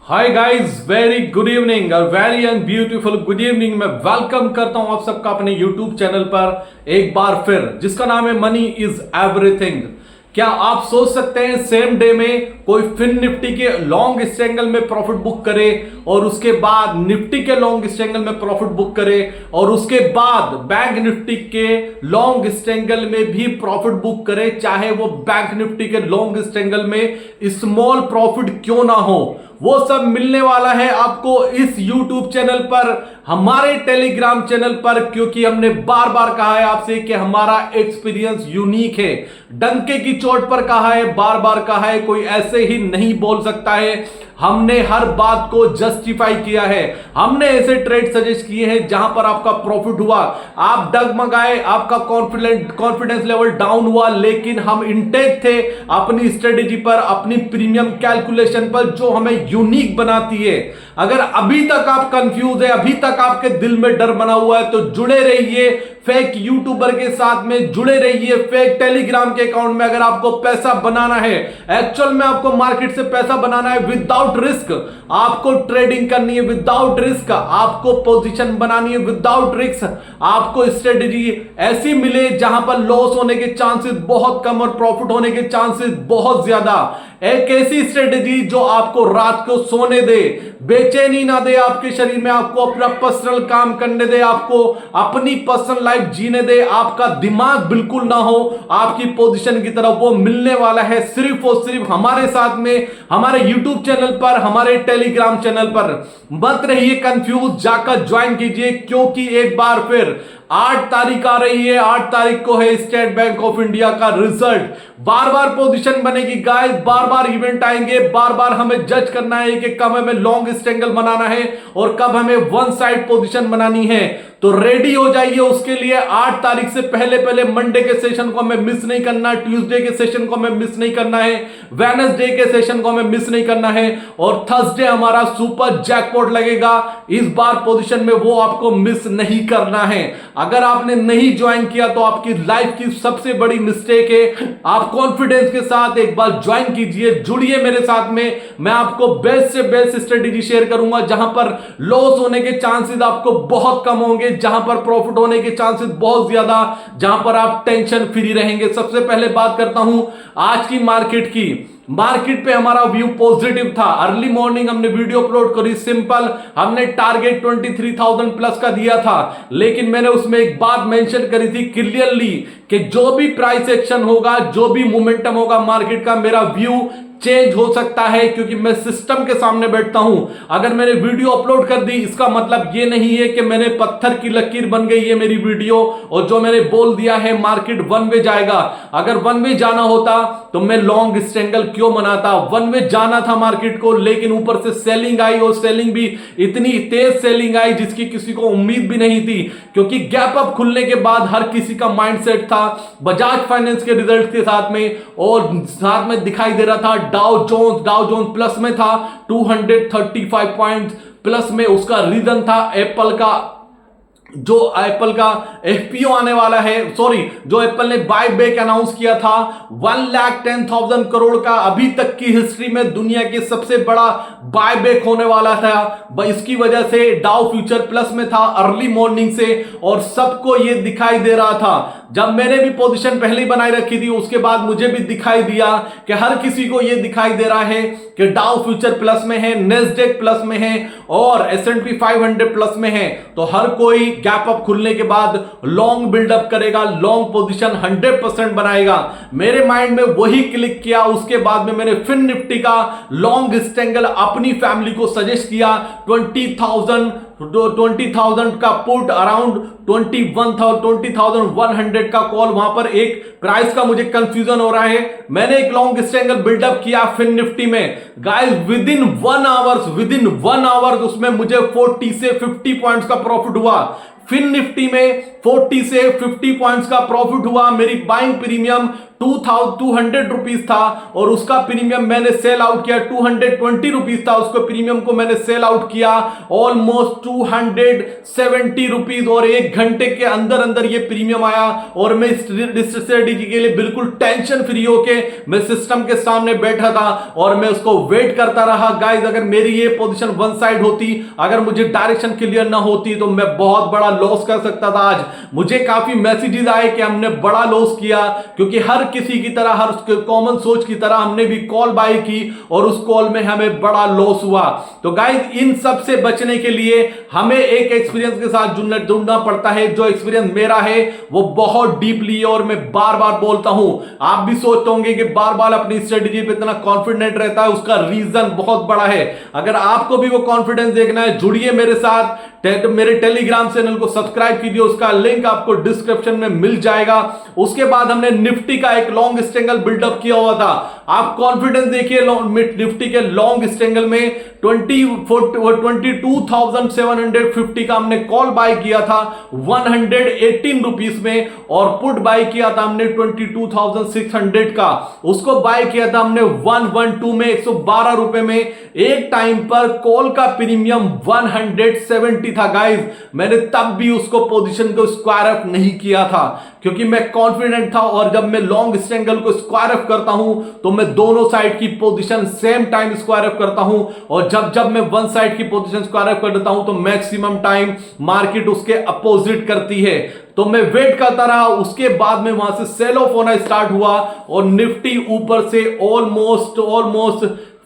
हाय guys, very good evening और very and beautiful good evening. मैं welcome करता हूं आप सबका अपने यूट्यूब चैनल पर एक बार फिर, जिसका नाम है मनी इज एवरीथिंग। क्या आप सोच सकते हैं सेम डे में कोई फिन निफ्टी के लॉन्ग स्ट्रैंगल में प्रॉफिट बुक करे और उसके बाद निफ्टी के लॉन्ग स्ट्रैंगल में प्रॉफिट बुक करे और उसके बाद बैंक निफ्टी के लॉन्ग स्ट्रैंगल में भी प्रॉफिट बुक करे, चाहे वो बैंक निफ्टी के लॉन्ग स्ट्रैंगल में स्मॉल प्रॉफिट क्यों ना हो? वो सब मिलने वाला है आपको इस YouTube चैनल पर, हमारे टेलीग्राम चैनल पर, क्योंकि हमने बार बार कहा है आपसे कि हमारा एक्सपीरियंस यूनिक है। डंके की चोट पर कहा है, बार बार कहा है, कोई ऐसे ही नहीं बोल सकता है। हमने हर बात को जस्टिफाई किया है। हमने ऐसे ट्रेड सजेस्ट किए हैं जहां पर आपका प्रॉफिट हुआ, आप डगमगाए, आपका कॉन्फिडेंस लेवल डाउन हुआ, लेकिन हम इंटेक थे अपनी स्ट्रेटेजी पर, अपनी प्रीमियम कैलकुलेशन पर, जो हमें यूनिक बनाती है। अगर अभी तक आप कंफ्यूज है, अभी तक आपके दिल में डर बना हुआ है, तो जुड़े रहिए फेक यूट्यूबर के साथ में, जुड़े रहिए फेक टेलीग्राम के अकाउंट में। अगर आपको पैसा बनाना है, एक्चुअल में आपको मार्केट से पैसा बनाना है विदाउट रिस्क, आपको ट्रेडिंग करनी है विदाउट रिस्क, आपको पोजीशन बनानी है विदाउट रिस्क, आपको स्ट्रेटेजी ऐसी मिले जहां पर लॉस होने के चांसेस बहुत कम और प्रॉफिट होने के चांसेस बहुत ज्यादा। एक ऐसी स्ट्रेटेजी जो आपको रात को सोने दे, बेचैनी ना दे आपके शरीर में, आपको अपना पर्सनल काम करने दे, आपको अपनी पर्सनल लाइफ जीने दे, आपका दिमाग बिल्कुल ना हो आपकी पोजीशन की तरफ। वो मिलने वाला है सिर्फ और सिर्फ हमारे साथ में, हमारे यूट्यूब चैनल पर, हमारे टेलीग्राम चैनल पर। मत रहिए कंफ्यूज, जाकर ज्वाइन कीजिए, क्योंकि एक बार फिर 8 तारीख आ रही है। 8 तारीख को है स्टेट बैंक ऑफ इंडिया का रिजल्ट। बार बार पोजीशन बनेगी गाइस, बार बार इवेंट आएंगे, बार बार हमें जज करना है कि कब हमें लॉन्ग स्ट्रैंगल बनाना है और कब हमें वन साइड पोजीशन बनानी है। तो रेडी हो जाइए उसके लिए। 8 तारीख से पहले पहले मंडे के सेशन को हमें मिस नहीं करना, ट्यूसडे के सेशन को हमें मिस नहीं करना है, वेडनेसडे के सेशन को हमें मिस नहीं करना है, और थर्सडे हमारा सुपर जैकपॉट लगेगा। इस बार पोजीशन में वो आपको मिस नहीं करना है। अगर आपने नहीं ज्वाइन किया तो आपकी लाइफ की सबसे बड़ी मिस्टेक है। आप कॉन्फिडेंस के साथ एक बार ज्वाइन कीजिए, जुड़िए मेरे साथ में। मैं आपको बेस्ट से बेस्ट स्ट्रेटेजी शेयर करूंगा, जहां पर लॉस होने के चांसेस आपको बहुत कम होंगे, जहां पर प्रॉफिट होने के चांसेस बहुत ज्यादा, जहां पर आप टेंशन फ्री रहेंगे। सबसे पहले बात करता हूं आज की मार्केट की। मार्केट पे हमारा व्यू पॉजिटिव था। अर्ली मॉर्निंग हमने वीडियो अपलोड करी, सिंपल, हमने टारगेट 23,000 प्लस का दिया था, लेकिन मैंने उसमें एक बात मेंशन करी थी क्लियरली कि जो भी प्राइस एक्शन होगा, जो भी मोमेंटम होगा मार्केट का, मेरा व्यू चेंज हो सकता है, क्योंकि मैं सिस्टम के सामने बैठता हूं। अगर मैंने वीडियो अपलोड कर दी, इसका मतलब ये नहीं है कि मैंने पत्थर की लकीर बन गई है मेरी वीडियो, और जो मैंने बोल दिया है मार्केट वन वे जाएगा। अगर वन वे जाना होता तो मैं लॉन्ग स्ट्रैंगल क्यों बनाता? वन वे जाना था मार्केट को, लेकिन ऊपर से सेलिंग आई, और सेलिंग भी इतनी तेज सेलिंग आई जिसकी किसी को उम्मीद भी नहीं थी, क्योंकि गैप अप खुलने के बाद हर किसी का माइंडसेट था बजाज फाइनेंस के रिजल्ट के साथ में, और साथ में दिखाई दे रहा था डाउ जोन्स प्लस में था 235 पॉइंट प्लस में। उसका रीजन था एप्पल का, जो एप्पल का एफपीओ आने वाला है, सॉरी, जो एप्पल ने बाय बैक अनाउंस किया था 1,10,000 करोड़ का, अभी तक की हिस्ट्री में दुनिया के सबसे बड़ा बाय बैक होने वाला था। इसकी वजह से डाउ फ्यूचर प्लस में था अर्ली मॉर्निंग से, और सबको यह दिखाई दे रहा था। जब मैंने भी पोजीशन पहले ही बनाई रखी थी, उसके बाद मुझे भी दिखाई दिया कि हर किसी को यह दिखाई दे रहा है कि डाउ फ्यूचर प्लस में है, नेस्डेक प्लस में है, और S&P 500 प्लस में है। तो हर कोई गैप अप खुलने के बाद लॉन्ग बिल्डअप करेगा, लॉन्ग पोजीशन 100% बनाएगा। मेरे माइंड में वही क्लिक किया। उसके बाद में मैंने फिन निफ्टी का लॉन्ग स्ट्रैंगल अपनी फैमिली को सजेस्ट किया। 20,000 का पुट, अराउंड 20,100 का कॉल। वहां पर एक प्राइस का मुझे कंफ्यूजन हो रहा है। मैंने एक लॉन्ग स्ट्रैंगल बिल्डअप किया फिन निफ्टी में गाइस, विद इन 1 आवर्स उसमें मुझे 40 से 50 पॉइंट्स का प्रॉफिट हुआ। फिन निफ्टी में 40 से 50 पॉइंट्स का प्रॉफिट हुआ। मेरी बाइंग प्रीमियम 200 रुपीज था और उसका प्रीमियम मैंने सेल आउट किया 220 रुपीज था, उसको प्रीमियम को मैंने सेल आउट किया ऑलमोस्ट 270 रुपीज और 1 घंटे के अंदर अंदर ये प्रीमियम आया। और मैं इस स्ट्रेटेजी के लिए बिल्कुल टेंशन फ्री होके मैं सिस्टम के सामने बैठा था और मैं उसको वेट करता रहा। गाइस अगर मेरी ये पोजीशन वन साइड होती, अगर मुझे डायरेक्शन क्लियर ना होती तो मैं बहुत बड़ा लॉस कर सकता था। आज मुझे काफी मैसेजेस आए कि हमने बड़ा लॉस किया, क्योंकि हर किसी की तरह, हर कॉमन सोच की तरह हमने भी कॉल बाय की और उस कॉल में हमें बड़ा लॉस हुआ। तो गाइस इन सब से बचने के लिए हमें एक एक्सपीरियंस के साथ जुड़ना पड़ता है। जो एक्सपीरियंस मेरा है वो बहुत डीपली है और मैं बार बार बोलता हूं, आप भी सोचते होंगे कि बार बार अपनी स्ट्रेटेजी पे इतना कॉन्फिडेंट रहता है, उसका रीजन बहुत बड़ा है। अगर आपको भी वो कॉन्फिडेंस देखना है, जुड़िए मेरे साथ, मेरे टेलीग्राम चैनल को सब्सक्राइब कीजिए, उसका लिंक आपको डिस्क्रिप्शन में मिल जाएगा। उसके बाद हमने निफ्टी का एक लॉन्ग स्ट्रैंगल बिल्डअप किया हुआ था। आप कॉन्फिडेंस देखिए निफ्टी के लॉन्ग स्ट्रैंगल में 22,750 का हमने कॉल बाय किया था 118 रुपीस में और पुट बाय किया था हमने 22,600 का, उसको बाय किया था हमने 112 में 112 रुपए में। एक टाइम पर कॉल का प्रीमियम 170 था गाइस, मैंने तब भी उसको पोजीशन को स्क्वायर अप नहीं किया था क्योंकि मैं कॉन्फिडेंट था। और जब मैं लॉन्ग स्ट्रैंगल को स्क्वायर अप करता हूं तो मैं दोनों साइड की position same time square up करता हूं, और जब मैं वन साइड की पोजीशन स्क्वायर अप कर देता हूं तो मैक्सिमम टाइम मार्केट उसके अपोजिट करती है। तो मैं वेट करता रहा, उसके बाद में वहां से सेल ऑफ होना स्टार्ट हुआ और निफ्टी ऊपर से ऑलमोस्ट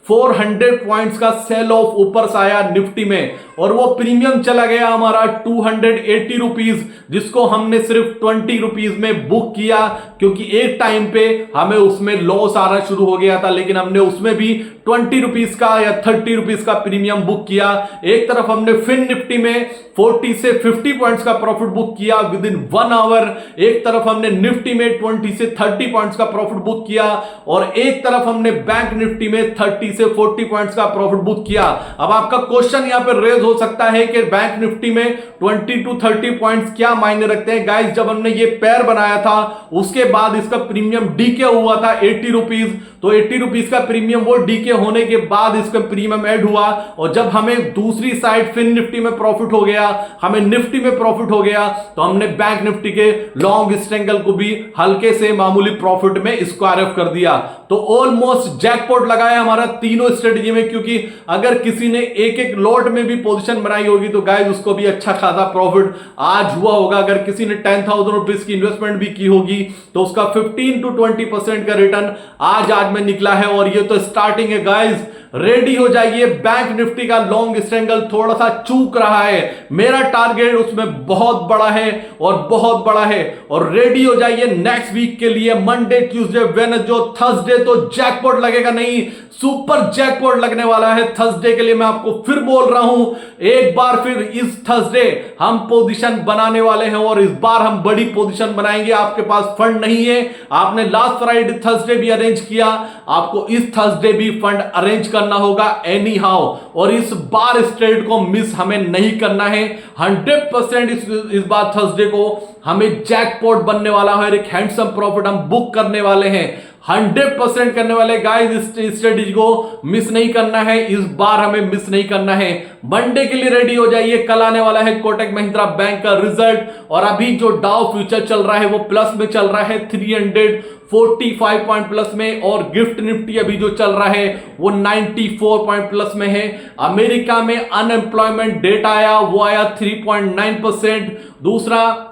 400 पॉइंट्स का सेल ऑफ ऊपर से आया निफ्टी में, और वो प्रीमियम चला गया हमारा 280 रुपीज, जिसको हमने सिर्फ 20 रुपीज में बुक किया क्योंकि एक टाइम पे हमें उसमें लॉस आना शुरू हो गया था, लेकिन हमने उसमें भी 20 रुपीज का या 30 रुपीज का प्रीमियम बुक किया। एक तरफ हमने फिन निफ्टी में 40 से 50 पॉइंट्स का प्रॉफिट बुक किया विद इन 1 आवर, एक तरफ हमने निफ्टी में 20 से 30 पॉइंट्स का प्रॉफिट बुक किया, और एक तरफ हमने बैंक निफ्टी में 30 से 40 पॉइंट्स का प्रॉफिट बुक किया। अब आपका क्वेश्चन यहां पर रेज हो सकता है कि बैंक निफ्टी में 20 टू 30 पॉइंट्स क्या मायने रखते हैं। गाइस जब हमने ये पैर बनाया था उसके बाद इसका प्रीमियम डीके हुआ था 80 रुपीज, तो 80 रुपीज का प्रीमियम वो डीके होने के बाद इसका प्रीमियम ऐड हुआ, और जब हमें दूसरी साइड फिन निफ्टी में प्रॉफिट हो गया, हमें निफ्टी में प्रॉफिट हो गया, तो हमने बैंक निफ्टी के लॉन्ग स्ट्रैंगल को भी हल्के से मामूली प्रॉफिट में स्क्वायर अप कर दिया। तो ऑलमोस्ट जैकपॉट लगाया हमारा तीनों स्ट्रेटजी में, क्योंकि अगर किसी ने एक एक लॉट में भी पोजीशन बनाई होगी तो गाइस उसको भी अच्छा खासा प्रॉफिट आज हुआ होगा। अगर किसी ने 10,000 रुपीज की इन्वेस्टमेंट भी की होगी तो उसका 15 टू 20% का रिटर्न आज में निकला है, और ये तो स्टार्टिंग है गाइस। रेडी हो जाइए, बैंक निफ्टी का लॉन्ग स्ट्रैंगल थोड़ा सा चूक रहा है, मेरा टारगेट उसमें बहुत बड़ा है और बहुत बड़ा है, और रेडी हो जाइए नेक्स्ट वीक के लिए। मंडे, ट्यूसडे, वेडनेसडे, थर्सडे तो जैकपॉट लगेगा, नहीं सुपर जैकपॉट लगने वाला है थर्सडे के लिए। मैं आपको फिर बोल रहा हूं, एक बार फिर इस थर्सडे हम पोजीशन बनाने वाले हैं, और इस बार हम बड़ी पोजीशन बनाएंगे। आपके पास फंड नहीं है, आपने लास्ट फ्राइडे थर्सडे भी अरेंज किया, आपको इस थर्सडे भी फंड अरेंज करना होगा एनी हाउ, और इस बार इस ट्रेड को मिस हमें नहीं करना है। 100% इस बार थर्सडे को हमें जैकपॉट बनने वाला है, एक हैंडसम प्रॉफिट हम बुक करने वाले हैं, 100% करने वाले गाइस। इस स्ट्रेटेजी को मिस नहीं करना है, इस बार हमें मिस नहीं करना है। मंडे के लिए रेडी हो जाइए, कल आने वाला है कोटक महिंद्रा बैंक का रिजल्ट, और अभी जो डाउ फ्यूचर चल रहा है वो प्लस में चल रहा है 345 पॉइंट प्लस में, और गिफ्ट निफ्टी अभी जो चल रहा है वो 94 पॉइंट प्लस में है। अमेरिका में अनएम्प्लॉयमेंट डेटा आया, वो आया 3.9%। दूसरा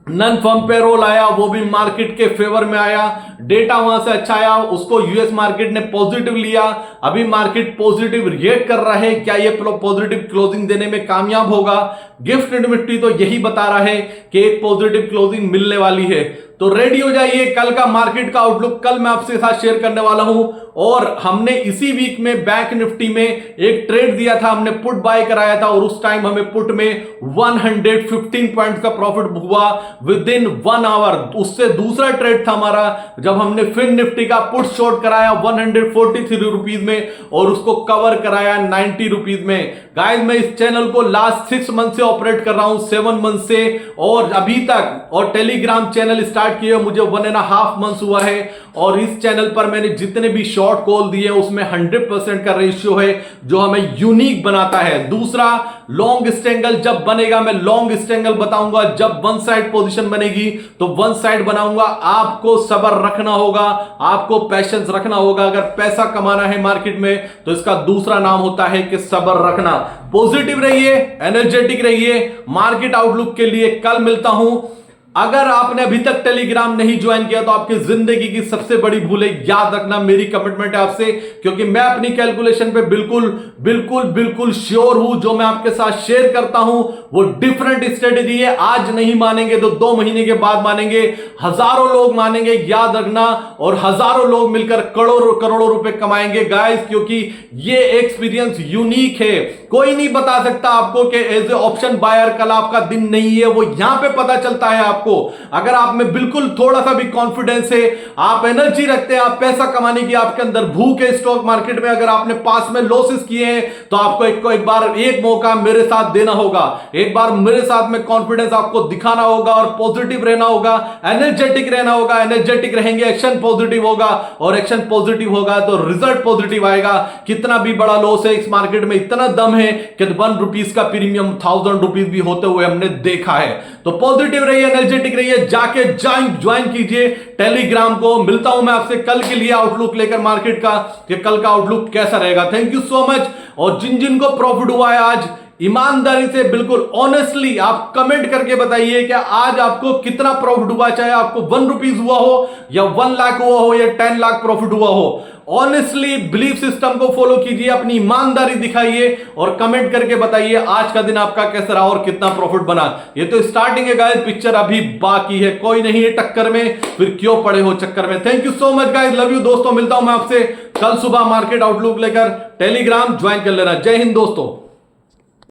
नन फर्म पेरोल आया, वो भी मार्केट के फेवर में आया, डेटा वहां से अच्छा आया, उसको यूएस मार्केट ने पॉजिटिव लिया। अभी मार्केट पॉजिटिव रिएक्ट कर रहा है, क्या ये पॉजिटिव क्लोजिंग देने में कामयाब होगा? गिफ्ट निफ्टी तो यही बता रहा है कि एक पॉजिटिव क्लोजिंग मिलने वाली है। तो रेडी हो जाइए, कल का मार्केट का आउटलुक कल मैं आपके साथ शेयर करने वाला हूं। और हमने इसी वीक में बैंक निफ्टी में एक ट्रेड दिया था, हमने पुट बाय कराया था और उस टाइम हमें पुट में 115 पॉइंट का प्रॉफिट हुआ विद इन 1 आवर। उससे दूसरा ट्रेड था हमारा जब हमने फिन निफ्टी का पुट शॉर्ट कराया 143 रुपीज में और उसको कवर कराया 90 रुपीज में। गाइस मैं इस चैनल को लास्ट 6 मंथ से ऑपरेट कर रहा हूं, 7 मंथ से, और अभी तक, और टेलीग्राम चैनल स्टार्ट किए मुझे 1.5 मंथ हुआ है, और इस चैनल पर मैंने जितने भी शॉर्ट कॉल दिए उसमें 100% का रेशियो है जो हमें यूनिक बनाता है। दूसरा, लॉन्ग स्ट्रेंगल जब बनेगा मैं लॉन्ग स्ट्रेंगल बताऊंगा, जब वन साइड पोजीशन बनेगी तो वन साइड बनाऊंगा। आपको सब्र रखना होगा, आपको पैशंस रखना होगा। अगर पैसा कमाना है मार्केट में तो इसका दूसरा नाम होता है कि सब्र रखना। पॉजिटिव रहिए, एनर्जेटिक रहिए। मार्केट आउटलुक के लिए कल मिलता हूं। अगर आपने अभी तक टेलीग्राम नहीं ज्वाइन किया तो आपकी जिंदगी की सबसे बड़ी भूल है। याद रखना, मेरी कमिटमेंट है आपसे, क्योंकि मैं अपनी कैलकुलेशन पे बिल्कुल बिल्कुल बिल्कुल श्योर हूं। जो मैं आपके साथ शेयर करता हूं वो डिफरेंट स्ट्रेटेजी है। आज नहीं मानेंगे तो 2 महीने के बाद मानेंगे, हजारों लोग मानेंगे, याद रखना, और हजारों लोग मिलकर करोड़ों करोड़ों रुपए कमाएंगे गाइस, क्योंकि ये एक्सपीरियंस यूनिक है। कोई नहीं बता सकता आपको कि एज ए ऑप्शन बायर कल आपका दिन नहीं है, वो यहां पे पता चलता है आपको। अगर आप में बिल्कुल थोड़ा सा भी कॉन्फिडेंस है, आप एनर्जी रखते हैं, आप पैसा कमाने की आपके अंदर भूख है स्टॉक मार्केट में, अगर आपने पास में लॉसेस किए हैं तो आपको एक बार एक मौका मेरे साथ देना होगा। एक बार मेरे साथ में कॉन्फिडेंस आपको दिखाना होगा और पॉजिटिव रहना होगा, एनर्जेटिक रहना होगा। एनर्जेटिक रहेंगे, एक्शन पॉजिटिव होगा, और एक्शन पॉजिटिव होगा तो रिजल्ट पॉजिटिव आएगा। कितना भी बड़ा लॉस है इस मार्केट में, इतना दम है कि 1 रुपीज का प्रीमियम 1000 रुपीज भी होते हुए हमने देखा है। तो पॉजिटिव रहिए, एनर्जेटिक रहिए, जाके ज्वाइन कीजिए टेलीग्राम को। मिलता हूं मैं आपसे कल के लिए आउटलुक लेकर मार्केट का, कि कल का आउटलुक कैसा रहेगा। Thank you so much. और जिन जिन को प्रॉफिट हुआ है आज, ईमानदारी से बिल्कुल ऑनेस्टली आप कमेंट करके बताइए कि आज आपको कितना प्रॉफिट हुआ, चाहे आपको 1 रुपीज हुआ हो या 1 लाख हुआ हो या 10 लाख प्रॉफिट हुआ हो। ऑनेस्टली बिलीफ सिस्टम को फॉलो कीजिए, अपनी ईमानदारी दिखाइए और कमेंट करके बताइए आज का दिन आपका कैसा रहा और कितना प्रॉफिट बना। ये तो स्टार्टिंग है गाइस, पिक्चर अभी बाकी है। कोई नहीं है टक्कर में, फिर क्यों पड़े हो चक्कर में। Thank you so much guys, love you दोस्तों। मिलता हूं मैं आपसे कल सुबह मार्केट आउटलुक लेकर। टेलीग्राम ज्वाइन कर लेना। जय हिंद दोस्तों।